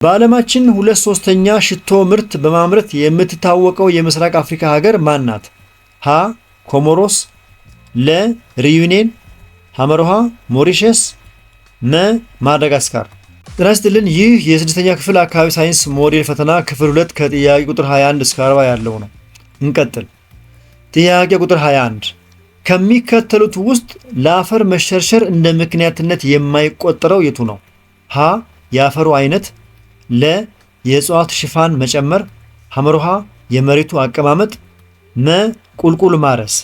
በዓለማችን 2/3 ሽቶ ምርት በማምረት የምትታወቀው የምስራቅ አፍሪካ ሀገር ማን ናት? ሀ ኮሞሮስ፣ ለ ሪዩኔን፣ ሐመርሃ ሞሪሸስ፣ መ ማዳጋስካር። ጤና ይስጥልን። ይህ የ6ኛ ክፍል አካባቢ ሳይንስ ሞዴል ፈተና ክፍል 2 ከጥያቄ ቁጥር 21 እስከ 40 ያለው ነው። እንቀጥል። ጥያቄ ቁጥር 21 ከሚከተሉት ውስጥ ለአፈር መሸርሸር እንደ ምክንያትነት የማይቆጠረው የቱ ነው? ሀ የአፈሩ አይነት፣ ለ የእጽዋት ሽፋን መጨመር፣ ሐመርሃ የመሬቱ አቀማመጥ፣ መ ቁልቁል ማረስ።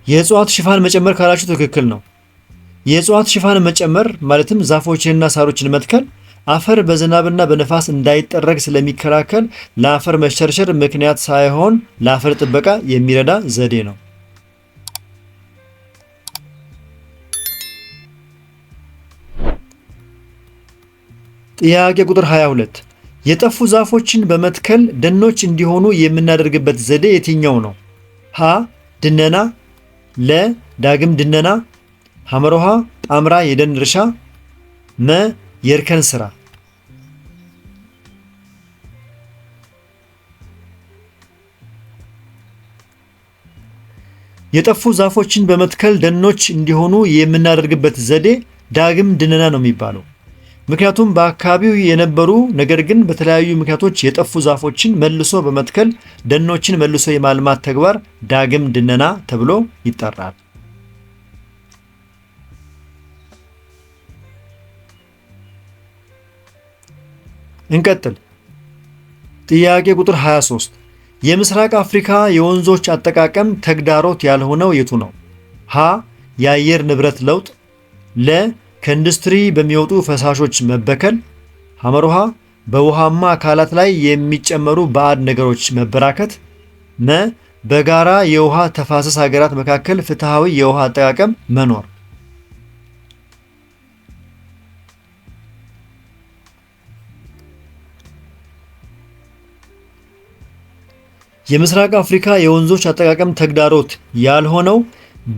የእጽዋት ሽፋን መጨመር ካላችሁ ትክክል ነው። የእጽዋት ሽፋን መጨመር ማለትም ዛፎችንና ሳሮችን መትከል አፈር በዝናብና በነፋስ እንዳይጠረግ ስለሚከላከል ለአፈር መሸርሸር ምክንያት ሳይሆን ለአፈር ጥበቃ የሚረዳ ዘዴ ነው። ጥያቄ ቁጥር 22 የጠፉ ዛፎችን በመትከል ደኖች እንዲሆኑ የምናደርግበት ዘዴ የትኛው ነው? ሀ ድነና፣ ለ ዳግም ድነና፣ ሐመርሃ ጣምራ የደን እርሻ፣ መ የእርከን ስራ። የጠፉ ዛፎችን በመትከል ደኖች እንዲሆኑ የምናደርግበት ዘዴ ዳግም ድነና ነው የሚባለው። ምክንያቱም በአካባቢው የነበሩ ነገር ግን በተለያዩ ምክንያቶች የጠፉ ዛፎችን መልሶ በመትከል ደኖችን መልሶ የማልማት ተግባር ዳግም ድነና ተብሎ ይጠራል። እንቀጥል። ጥያቄ ቁጥር 23 የምስራቅ አፍሪካ የወንዞች አጠቃቀም ተግዳሮት ያልሆነው የቱ ነው? ሀ የአየር ንብረት ለውጥ፣ ለ ከኢንዱስትሪ በሚወጡ ፈሳሾች መበከል፣ ሐመርሃ በውሃማ አካላት ላይ የሚጨመሩ ባዕድ ነገሮች መበራከት፣ መ በጋራ የውሃ ተፋሰስ ሀገራት መካከል ፍትሃዊ የውሃ አጠቃቀም መኖር። የምስራቅ አፍሪካ የወንዞች አጠቃቀም ተግዳሮት ያልሆነው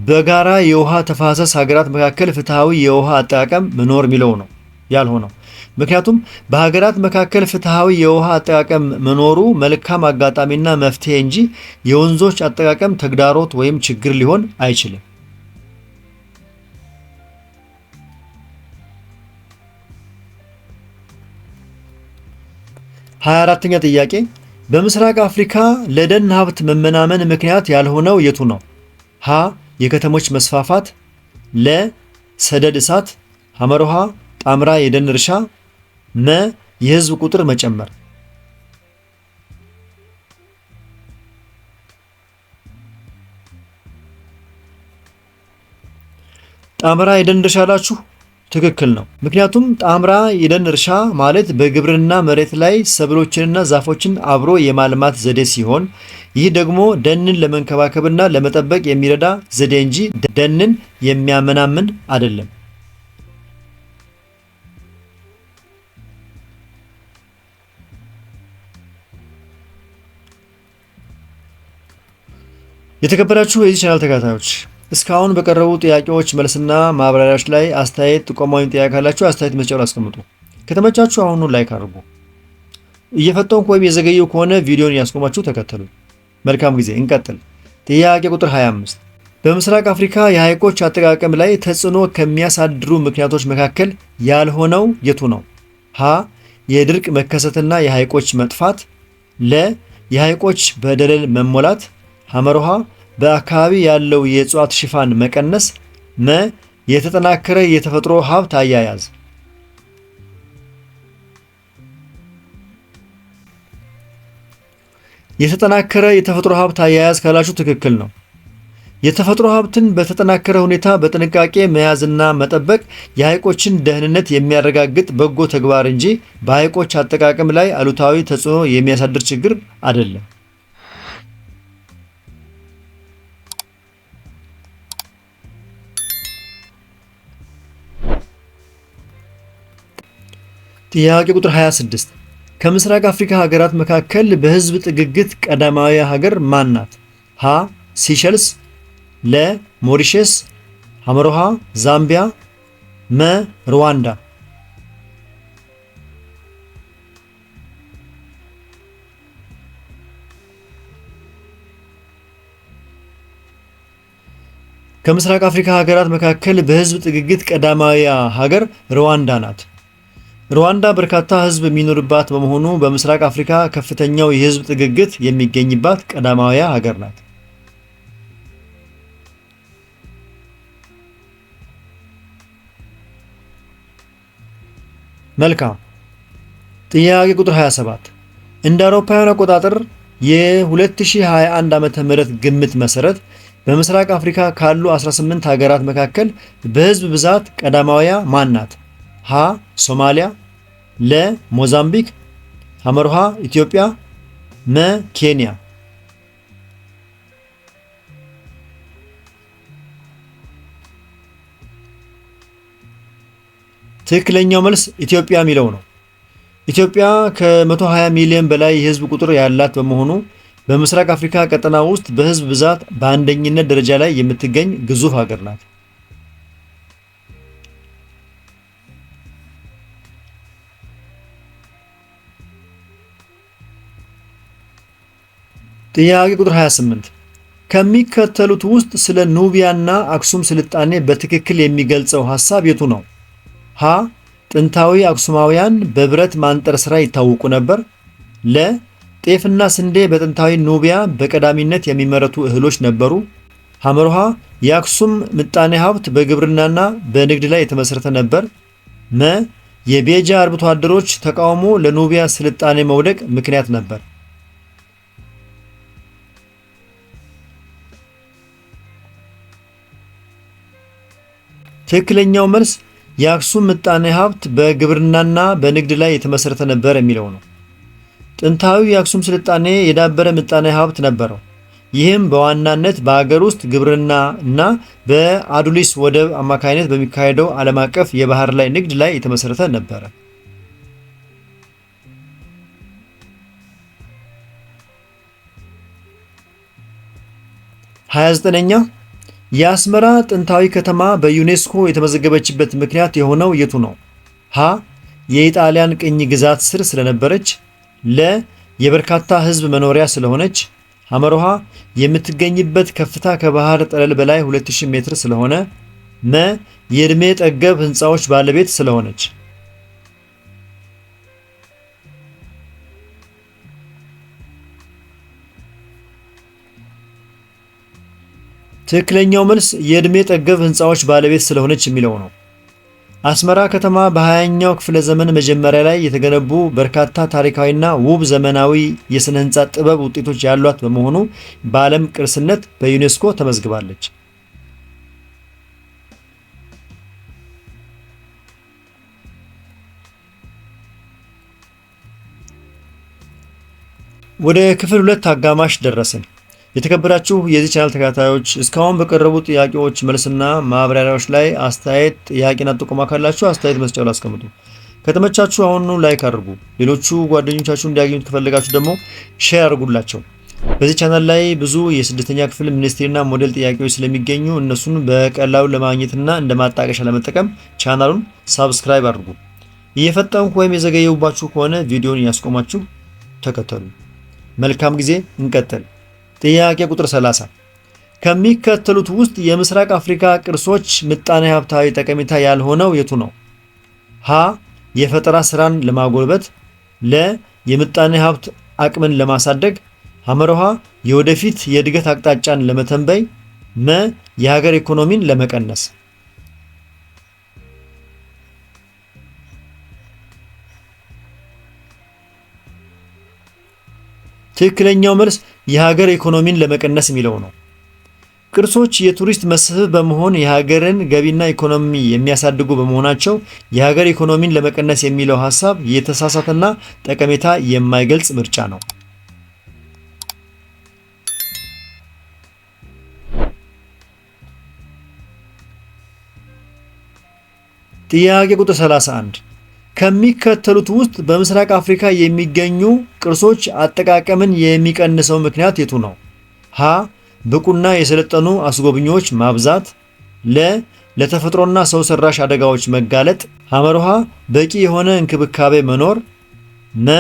በጋራ የውሃ ተፋሰስ ሀገራት መካከል ፍትሃዊ የውሃ አጠቃቀም መኖር የሚለው ነው ያልሆነው። ምክንያቱም በሀገራት መካከል ፍትሃዊ የውሃ አጠቃቀም መኖሩ መልካም አጋጣሚና መፍትሄ እንጂ የወንዞች አጠቃቀም ተግዳሮት ወይም ችግር ሊሆን አይችልም። ሀያ አራተኛ ጥያቄ በምስራቅ አፍሪካ ለደን ሀብት መመናመን ምክንያት ያልሆነው የቱ ነው? ሀ የከተሞች መስፋፋት፣ ለ ሰደድ እሳት፣ ሐመርሃ ጣምራ የደን እርሻ፣ መ የህዝብ ቁጥር መጨመር። ጣምራ የደን እርሻ አላችሁ? ትክክል ነው። ምክንያቱም ጣምራ የደን እርሻ ማለት በግብርና መሬት ላይ ሰብሎችንና ዛፎችን አብሮ የማልማት ዘዴ ሲሆን ይህ ደግሞ ደንን ለመንከባከብና ለመጠበቅ የሚረዳ ዘዴ እንጂ ደንን የሚያመናምን አይደለም። የተከበራችሁ የዚህ ቻናል ተከታታዮች እስካሁን በቀረቡ ጥያቄዎች መልስና ማብራሪያዎች ላይ አስተያየት ጥቆማ ወይም ጥያቄ ካላችሁ አስተያየት መስጫውን አስቀምጡ። ከተመቻችሁ አሁኑ ላይክ አድርጉ። እየፈጠንኩ ወይም የዘገየው ከሆነ ቪዲዮን ያስቆማችሁ ተከተሉ። መልካም ጊዜ። እንቀጥል። ጥያቄ ቁጥር 25 በምስራቅ አፍሪካ የሐይቆች አጠቃቀም ላይ ተጽዕኖ ከሚያሳድሩ ምክንያቶች መካከል ያልሆነው የቱ ነው? ሀ የድርቅ መከሰትና የሐይቆች መጥፋት፣ ለ የሐይቆች በደለል መሞላት፣ ሐመርሃ በአካባቢ ያለው የእጽዋት ሽፋን መቀነስ፣ መ የተጠናከረ የተፈጥሮ ሀብት አያያዝ። የተጠናከረ የተፈጥሮ ሀብት አያያዝ ካላችሁ ትክክል ነው። የተፈጥሮ ሀብትን በተጠናከረ ሁኔታ በጥንቃቄ መያዝና መጠበቅ የሐይቆችን ደህንነት የሚያረጋግጥ በጎ ተግባር እንጂ በሐይቆች አጠቃቀም ላይ አሉታዊ ተጽዕኖ የሚያሳድር ችግር አይደለም። ጥያቄ ቁጥር 26 ከምስራቅ አፍሪካ ሀገራት መካከል በህዝብ ጥግግት ቀዳማዊ ሀገር ማን ናት? ሀ ሲሸልስ፣ ለ ሞሪሸስ፣ ሐመሮሃ ዛምቢያ፣ መ ሩዋንዳ። ከምስራቅ አፍሪካ ሀገራት መካከል በህዝብ ጥግግት ቀዳማዊያ ሀገር ሩዋንዳ ናት። ሩዋንዳ በርካታ ህዝብ የሚኖርባት በመሆኑ በምስራቅ አፍሪካ ከፍተኛው የህዝብ ጥግግት የሚገኝባት ቀዳማዊያ ሀገር ናት። መልካም። ጥያቄ ቁጥር 27 እንደ አውሮፓውያን አቆጣጠር የ2021 ዓመተ ምህረት ግምት መሰረት በምስራቅ አፍሪካ ካሉ 18 ሀገራት መካከል በህዝብ ብዛት ቀዳማዊያ ማን ናት? ሀ ሶማሊያ፣ ለ ሞዛምቢክ፣ ሐመርሃ ኢትዮጵያ፣ መ ኬንያ። ትክክለኛው መልስ ኢትዮጵያ የሚለው ነው። ኢትዮጵያ ከ120 ሚሊዮን በላይ የህዝብ ቁጥር ያላት በመሆኑ በምስራቅ አፍሪካ ቀጠና ውስጥ በህዝብ ብዛት በአንደኝነት ደረጃ ላይ የምትገኝ ግዙፍ ሀገር ናት። ጥያቄ ቁጥር 28 ከሚከተሉት ውስጥ ስለ ኑቢያና አክሱም ስልጣኔ በትክክል የሚገልጸው ሐሳብ የቱ ነው? ሀ ጥንታዊ አክሱማውያን በብረት ማንጠር ሥራ ይታወቁ ነበር። ለ ጤፍና ስንዴ በጥንታዊ ኑቢያ በቀዳሚነት የሚመረቱ እህሎች ነበሩ። ሐመርሃ የአክሱም ምጣኔ ሀብት በግብርናና በንግድ ላይ የተመሰረተ ነበር። መ የቤጃ አርብቶ አደሮች ተቃውሞ ለኑቢያ ስልጣኔ መውደቅ ምክንያት ነበር። ትክክለኛው መልስ የአክሱም ምጣኔ ሀብት በግብርናና በንግድ ላይ የተመሰረተ ነበር የሚለው ነው። ጥንታዊ የአክሱም ስልጣኔ የዳበረ ምጣኔ ሀብት ነበረው። ይህም በዋናነት በአገር ውስጥ ግብርና እና በአዱሊስ ወደብ አማካይነት በሚካሄደው ዓለም አቀፍ የባህር ላይ ንግድ ላይ የተመሰረተ ነበረ። 29ኛ የአስመራ ጥንታዊ ከተማ በዩኔስኮ የተመዘገበችበት ምክንያት የሆነው የቱ ነው? ሀ የኢጣሊያን ቅኝ ግዛት ስር ስለነበረች፣ ለ የበርካታ ሕዝብ መኖሪያ ስለሆነች፣ ሐመሮሃ የምትገኝበት ከፍታ ከባህር ጠለል በላይ 2000 ሜትር ስለሆነ፣ መ የዕድሜ ጠገብ ሕንፃዎች ባለቤት ስለሆነች። ትክክለኛው መልስ የዕድሜ ጠገብ ሕንፃዎች ባለቤት ስለሆነች የሚለው ነው። አስመራ ከተማ በ20ኛው ክፍለ ዘመን መጀመሪያ ላይ የተገነቡ በርካታ ታሪካዊና ውብ ዘመናዊ የሥነ ሕንፃ ጥበብ ውጤቶች ያሏት በመሆኑ በዓለም ቅርስነት በዩኔስኮ ተመዝግባለች። ወደ ክፍል 2 አጋማሽ ደረስን። የተከበራችሁ የዚህ ቻናል ተከታታዮች እስካሁን በቀረቡ ጥያቄዎች መልስና ማብራሪያዎች ላይ አስተያየት፣ ጥያቄና ጥቆማ ካላችሁ አስተያየት መስጫው ላይ አስቀምጡ። ከተመቻችሁ አሁኑ ላይክ አድርጉ። ሌሎቹ ጓደኞቻችሁ እንዲያገኙት ከፈለጋችሁ ደግሞ ሼር አድርጉላቸው። በዚህ ቻናል ላይ ብዙ የስድስተኛ ክፍል ሚኒስትሪና ሞዴል ጥያቄዎች ስለሚገኙ እነሱን በቀላሉ ለማግኘትና እንደ ማጣቀሻ ለመጠቀም ቻናሉን ሳብስክራይብ አድርጉ። እየፈጠንኩ ወይም የዘገየሁባችሁ ከሆነ ቪዲዮውን እያስቆማችሁ ተከተሉ። መልካም ጊዜ። እንቀጥል። ጥያቄ ቁጥር 30 ከሚከተሉት ውስጥ የምስራቅ አፍሪካ ቅርሶች ምጣኔ ሀብታዊ ጠቀሜታ ያልሆነው የቱ ነው? ሀ የፈጠራ ስራን ለማጎልበት፣ ለ የምጣኔ ሀብት አቅምን ለማሳደግ፣ ሐመሮሃ የወደፊት የእድገት አቅጣጫን ለመተንበይ፣ መ የሀገር ኢኮኖሚን ለመቀነስ። ትክክለኛው መልስ የሀገር ኢኮኖሚን ለመቀነስ የሚለው ነው። ቅርሶች የቱሪስት መስህብ በመሆን የሀገርን ገቢና ኢኮኖሚ የሚያሳድጉ በመሆናቸው የሀገር ኢኮኖሚን ለመቀነስ የሚለው ሐሳብ የተሳሳተና ጠቀሜታ የማይገልጽ ምርጫ ነው። ጥያቄ ቁጥር 31 ከሚከተሉት ውስጥ በምስራቅ አፍሪካ የሚገኙ ቅርሶች አጠቃቀምን የሚቀንሰው ምክንያት የቱ ነው? ሀ ብቁና የሰለጠኑ አስጎብኚዎች ማብዛት፣ ለ ለተፈጥሮና ሰው ሰራሽ አደጋዎች መጋለጥ፣ ሐመርሃ በቂ የሆነ እንክብካቤ መኖር፣ መ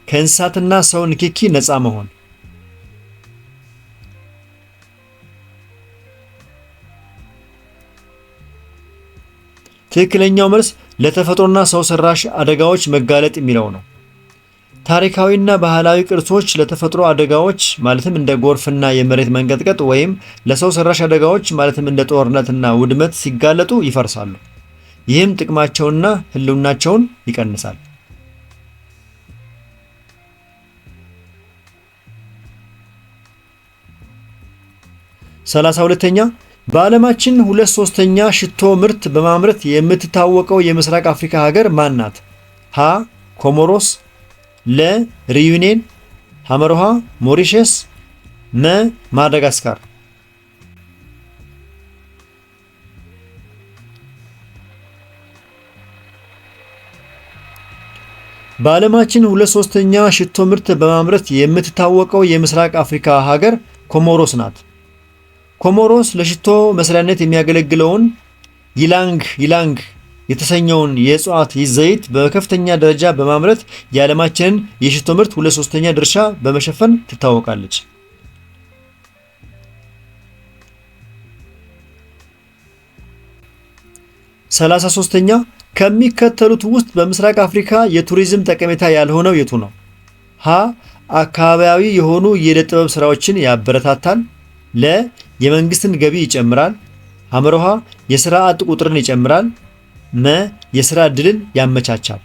ከእንስሳትና ሰው ንክኪ ነፃ መሆን። ትክክለኛው መልስ ለተፈጥሮና ሰው ሰራሽ አደጋዎች መጋለጥ የሚለው ነው። ታሪካዊና ባህላዊ ቅርሶች ለተፈጥሮ አደጋዎች ማለትም እንደ ጎርፍና የመሬት መንቀጥቀጥ ወይም ለሰው ሰራሽ አደጋዎች ማለትም እንደ ጦርነትና ውድመት ሲጋለጡ ይፈርሳሉ። ይህም ጥቅማቸውንና ሕልውናቸውን ይቀንሳል። 32ኛ በዓለማችን 2/3 ሽቶ ምርት በማምረት የምትታወቀው የምስራቅ አፍሪካ ሀገር ማን ናት? ሀ ኮሞሮስ፣ ለ ሪዩኔን፣ ሐመርሃ ሞሪሸስ፣ መ ማዳጋስካር። በዓለማችን 2/3 ሽቶ ምርት በማምረት የምትታወቀው የምስራቅ አፍሪካ ሀገር ኮሞሮስ ናት። ኮሞሮስ ለሽቶ መስሪያነት የሚያገለግለውን ይላንግ የተሰኘውን የእጽዋት ዘይት በከፍተኛ ደረጃ በማምረት የዓለማችንን የሽቶ ምርት 2/3 ድርሻ በመሸፈን ትታወቃለች። 33ኛ ከሚከተሉት ውስጥ በምስራቅ አፍሪካ የቱሪዝም ጠቀሜታ ያልሆነው የቱ ነው? ሀ አካባቢያዊ የሆኑ የዕደ ጥበብ ስራዎችን ያበረታታል። ለ የመንግስትን ገቢ ይጨምራል። ሐመርሃ የሥራ አጥ ቁጥርን ይጨምራል። መ የሥራ ዕድልን ያመቻቻል።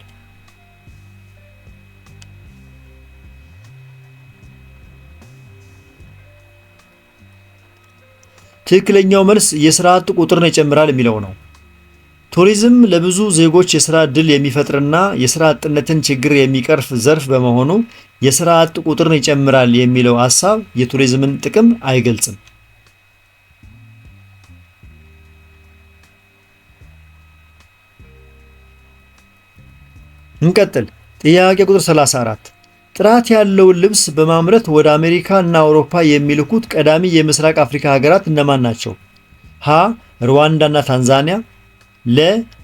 ትክክለኛው መልስ የሥራ አጥ ቁጥርን ይጨምራል የሚለው ነው። ቱሪዝም ለብዙ ዜጎች የሥራ ዕድል የሚፈጥርና የሥራ አጥነትን ችግር የሚቀርፍ ዘርፍ በመሆኑ የሥራ አጥ ቁጥርን ይጨምራል የሚለው ሐሳብ የቱሪዝምን ጥቅም አይገልጽም። እንቀጥል። ጥያቄ ቁጥር 34 ጥራት ያለውን ልብስ በማምረት ወደ አሜሪካ እና አውሮፓ የሚልኩት ቀዳሚ የምስራቅ አፍሪካ ሀገራት እነማን ናቸው? ሀ ሩዋንዳ እና ታንዛኒያ፣ ለ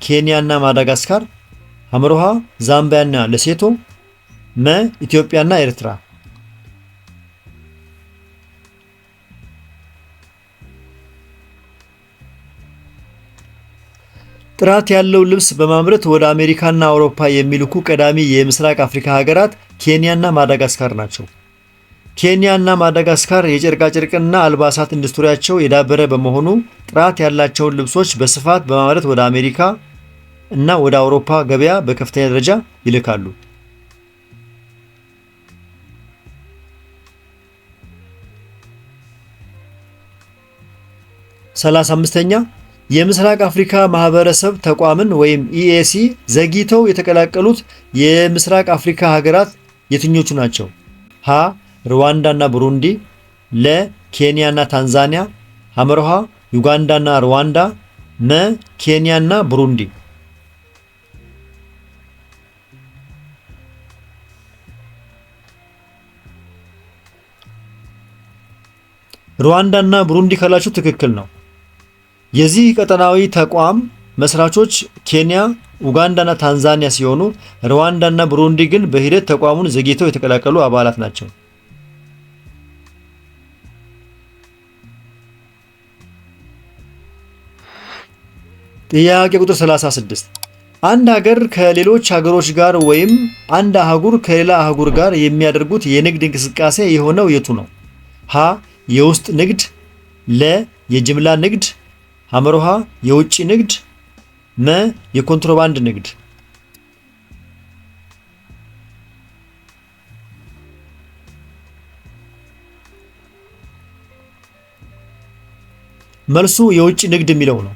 ኬንያ እና ማዳጋስካር፣ ሐመርሃ ዛምቢያ እና ለሴቶ፣ መ ኢትዮጵያ እና ኤርትራ። ጥራት ያለው ልብስ በማምረት ወደ አሜሪካና አውሮፓ የሚልኩ ቀዳሚ የምስራቅ አፍሪካ ሀገራት ኬንያና ማዳጋስካር ናቸው። ኬንያና ማዳጋስካር የጨርቃጨርቅና አልባሳት ኢንዱስትሪያቸው የዳበረ በመሆኑ ጥራት ያላቸውን ልብሶች በስፋት በማምረት ወደ አሜሪካ እና ወደ አውሮፓ ገበያ በከፍተኛ ደረጃ ይልካሉ። ሰላሳ አምስተኛ የምስራቅ አፍሪካ ማህበረሰብ ተቋምን ወይም ኢኤሲ ዘግይተው የተቀላቀሉት የምስራቅ አፍሪካ ሀገራት የትኞቹ ናቸው? ሀ ሩዋንዳ እና ቡሩንዲ፣ ለ ኬንያ እና ታንዛኒያ፣ ሐመርሃ ዩጋንዳ እና ሩዋንዳ፣ መ ኬንያ እና ቡሩንዲ። ሩዋንዳ እና ቡሩንዲ ካላችሁ ትክክል ነው። የዚህ ቀጠናዊ ተቋም መስራቾች ኬንያ፣ ኡጋንዳ እና ታንዛኒያ ሲሆኑ ሩዋንዳ እና ቡሩንዲ ግን በሂደት ተቋሙን ዘግይተው የተቀላቀሉ አባላት ናቸው። ጥያቄ ቁጥር 36 አንድ ሀገር ከሌሎች ሀገሮች ጋር ወይም አንድ አህጉር ከሌላ አህጉር ጋር የሚያደርጉት የንግድ እንቅስቃሴ የሆነው የቱ ነው? ሀ የውስጥ ንግድ፣ ለ የጅምላ ንግድ፣ ሐመርሃ የውጭ ንግድ፣ መ የኮንትሮባንድ ንግድ። መልሱ የውጭ ንግድ የሚለው ነው።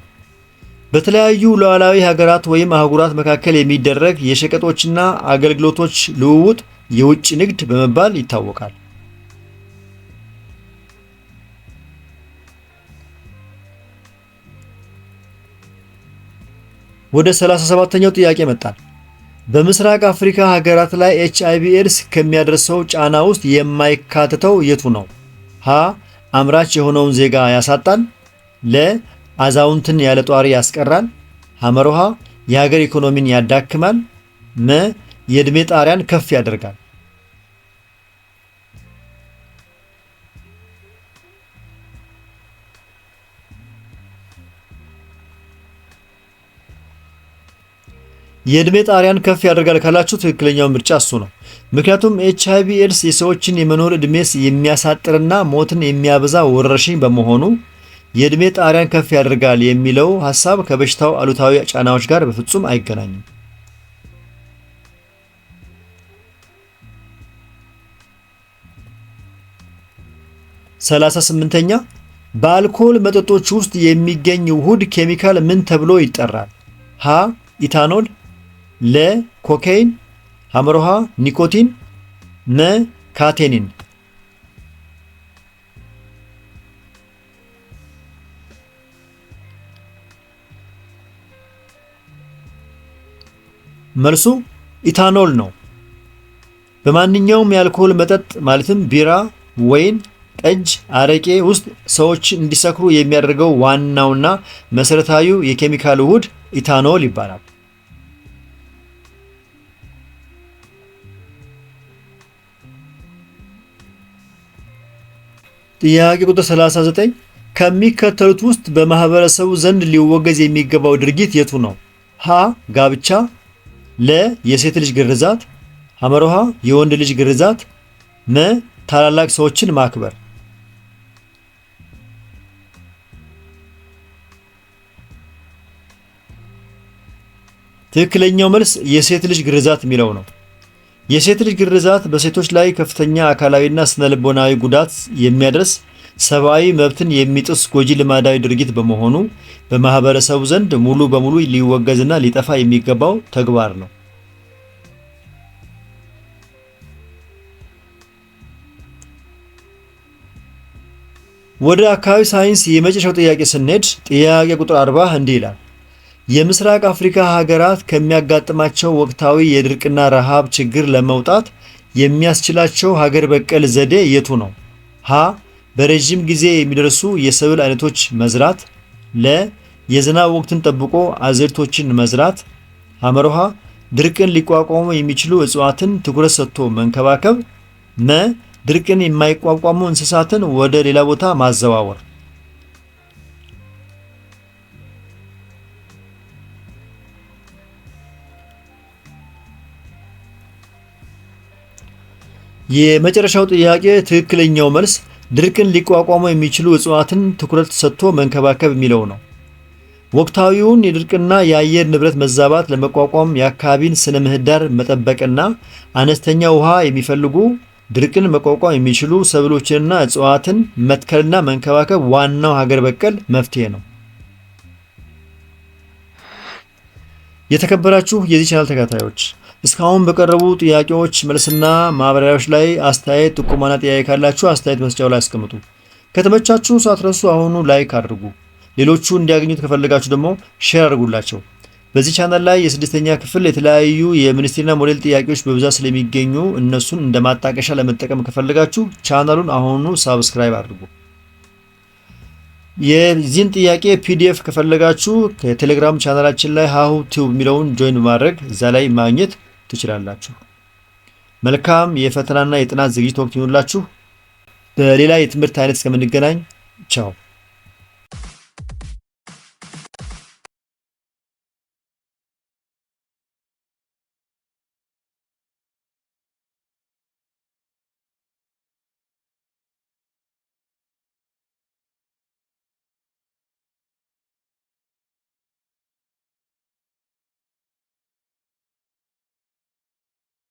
በተለያዩ ሉዓላዊ ሀገራት ወይም አህጉራት መካከል የሚደረግ የሸቀጦችና አገልግሎቶች ልውውጥ የውጭ ንግድ በመባል ይታወቃል። ወደ 37ኛው ጥያቄ መጣን። በምስራቅ አፍሪካ ሀገራት ላይ HIV ኤድስ ከሚያደርሰው ጫና ውስጥ የማይካተተው የቱ ነው? ሀ አምራች የሆነውን ዜጋ ያሳጣል። ለ አዛውንትን ያለ ጧሪ ያስቀራል። ሐመሮሃ የሀገር ኢኮኖሚን ያዳክማል። መ የዕድሜ ጣሪያን ከፍ ያደርጋል። የዕድሜ ጣሪያን ከፍ ያደርጋል ካላችሁ ትክክለኛው ምርጫ እሱ ነው። ምክንያቱም HIV ኤድስ የሰዎችን የመኖር ዕድሜስ የሚያሳጥርና ሞትን የሚያበዛ ወረርሽኝ በመሆኑ የዕድሜ ጣሪያን ከፍ ያደርጋል የሚለው ሐሳብ ከበሽታው አሉታዊ ጫናዎች ጋር በፍጹም አይገናኝም። 38ኛ በአልኮል መጠጦች ውስጥ የሚገኝ ውሁድ ኬሚካል ምን ተብሎ ይጠራል? ሀ ኢታኖል፣ ለ ኮካይን፣ ሐመሮሃ ኒኮቲን፣ መ ካቴኒን። መልሱ ኢታኖል ነው። በማንኛውም የአልኮል መጠጥ ማለትም ቢራ፣ ወይን፣ ጠጅ፣ አረቄ ውስጥ ሰዎች እንዲሰክሩ የሚያደርገው ዋናውና መሰረታዊው የኬሚካል ውህድ ኢታኖል ይባላል። ጥያቄ ቁጥር 39 ከሚከተሉት ውስጥ በማህበረሰቡ ዘንድ ሊወገዝ የሚገባው ድርጊት የቱ ነው? ሀ ጋብቻ፣ ለ የሴት ልጅ ግርዛት፣ ሐመሮሃ የወንድ ልጅ ግርዛት፣ መ ታላላቅ ሰዎችን ማክበር። ትክክለኛው መልስ የሴት ልጅ ግርዛት የሚለው ነው። የሴት ልጅ ግርዛት በሴቶች ላይ ከፍተኛ አካላዊና ስነልቦናዊ ጉዳት የሚያደርስ ሰብአዊ መብትን የሚጥስ ጎጂ ልማዳዊ ድርጊት በመሆኑ በማህበረሰቡ ዘንድ ሙሉ በሙሉ ሊወገዝና ሊጠፋ የሚገባው ተግባር ነው። ወደ አካባቢ ሳይንስ የመጨረሻው ጥያቄ ስንሄድ ጥያቄ ቁጥር 40 እንዲህ ይላል። የምስራቅ አፍሪካ ሀገራት ከሚያጋጥማቸው ወቅታዊ የድርቅና ረሃብ ችግር ለመውጣት የሚያስችላቸው ሀገር በቀል ዘዴ የቱ ነው? ሀ በረዥም ጊዜ የሚደርሱ የሰብል አይነቶች መዝራት፣ ለ የዝናብ ወቅትን ጠብቆ አዝርዕቶችን መዝራት፣ ሐመሮሃ ድርቅን ሊቋቋሙ የሚችሉ እጽዋትን ትኩረት ሰጥቶ መንከባከብ፣ መ ድርቅን የማይቋቋሙ እንስሳትን ወደ ሌላ ቦታ ማዘዋወር። የመጨረሻው ጥያቄ ትክክለኛው መልስ ድርቅን ሊቋቋሙ የሚችሉ እጽዋትን ትኩረት ሰጥቶ መንከባከብ የሚለው ነው። ወቅታዊውን የድርቅና የአየር ንብረት መዛባት ለመቋቋም የአካባቢን ስነ ምህዳር መጠበቅና አነስተኛ ውሃ የሚፈልጉ ድርቅን መቋቋም የሚችሉ ሰብሎችንና እጽዋትን መትከልና መንከባከብ ዋናው ሀገር በቀል መፍትሄ ነው። የተከበራችሁ የዚህ ቻናል ተከታታዮች እስካሁን በቀረቡ ጥያቄዎች መልስና ማብራሪያዎች ላይ አስተያየት፣ ጥቆማና ጥያቄ ካላችሁ አስተያየት መስጫው ላይ አስቀምጡ። ከተመቻችሁ ሳትረሱ አሁኑ ላይክ አድርጉ። ሌሎቹ እንዲያገኙት ከፈለጋችሁ ደግሞ ሼር አድርጉላቸው። በዚህ ቻናል ላይ የስድስተኛ ክፍል የተለያዩ የሚኒስትሪና ሞዴል ጥያቄዎች በብዛት ስለሚገኙ እነሱን እንደ ማጣቀሻ ለመጠቀም ከፈለጋችሁ ቻናሉን አሁኑ ሳብስክራይብ አድርጉ። የዚህን ጥያቄ ፒዲኤፍ ከፈለጋችሁ ከቴሌግራም ቻናላችን ላይ ሃሁ ቲዩብ የሚለውን ጆይን በማድረግ እዛ ላይ ማግኘት ትችላላችሁ። መልካም የፈተናና የጥናት ዝግጅት ወቅት ይሁንላችሁ። በሌላ የትምህርት አይነት እስከምንገናኝ ቻው።